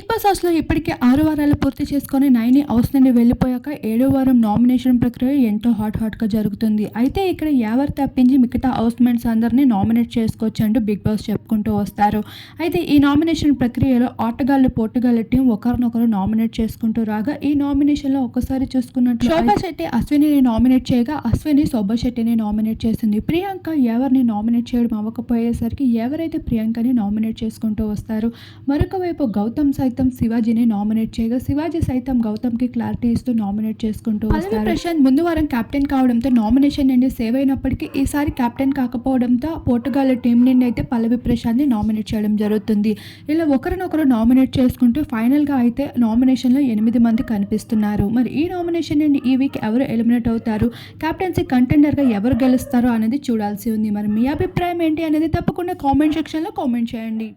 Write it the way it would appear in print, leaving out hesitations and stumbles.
Boss హౌస్‌లో ఇప్పటికే 6 వారాలు పూర్తి చేసుకొని నైని హౌస్ నుండి వెళ్ళిపోయాక 7వ వారం నామినేషన్ ప్రక్రియ ఎంతో హాట్‌గా జరుగుతుంది. అయితే ఇక్కడ ఎవరు తప్పించి మిగతా హౌస్‌మేట్స్ అందరిని నామినేట్ చేసుకోవచ్చంటూ బిగ్ బాస్ చెప్పుకుంటూ వస్తారు. అయితే ఈ నామినేషన్ ప్రక్రియలో ఆటగాళ్ళు, పోటీగాళ్ళ టీం ఒకరినొకరు నామినేట్ చేసుకుంటూ రాగా ఈ నామినేషన్‌లో ఒక్కసారి చూసుకున్నట్లు శోభా శెట్టి అశ్వినిని నామినేట్ చేయగా అశ్విని శోభా శెట్టిని నామినేట్ చేసింది. ప్రియాంక ఎవరిని నామినేట్ చేయడం అవ్వకపోయేసరికి ఎవరైతే ప్రియాంకని నామినేట్ చేసుకుంటూ వస్తారు. మరొక వైపు గౌతమ్ సైతం శివాజీని నామినేట్ చేయగా శివాజీ సైతం గౌతమ్‌కి క్లారిటీ ఇస్తూ నామినేట్ చేసుకుంటూ వస్తారు. ప్రశాంత్ ముందు వారం కెప్టెన్ కావడంతో నామినేషన్ నుండి సేవ్ అయినప్పటికీ ఈసారి కెప్టెన్ కాకపోవడంతో పోర్టుగాల్ టీం నుండి అయితే పల్లవి ప్రశాంత్‌ని నామినేట్ చేయడం జరుగుతుంది. ఇలా ఒకరినొకరు నామినేట్ చేసుకుంటూ ఫైనల్‌గా అయితే నామినేషన్‌లో 8 మంది కనిపిస్తున్నారు. మరి ఈ నామినేషన్ నుండి ఈ వీక్ ఎవరు ఎలిమినేట్ అవుతారు, కెప్టెన్సీ కంటెండర్‌గా ఎవరు గెలుస్తారో అనేది చూడాల్సి ఉంది. మరి మీ అభిప్రాయం ఏంటి అనేది తప్పకుండా కామెంట్ సెక్షన్‌లో కామెంట్ చేయండి.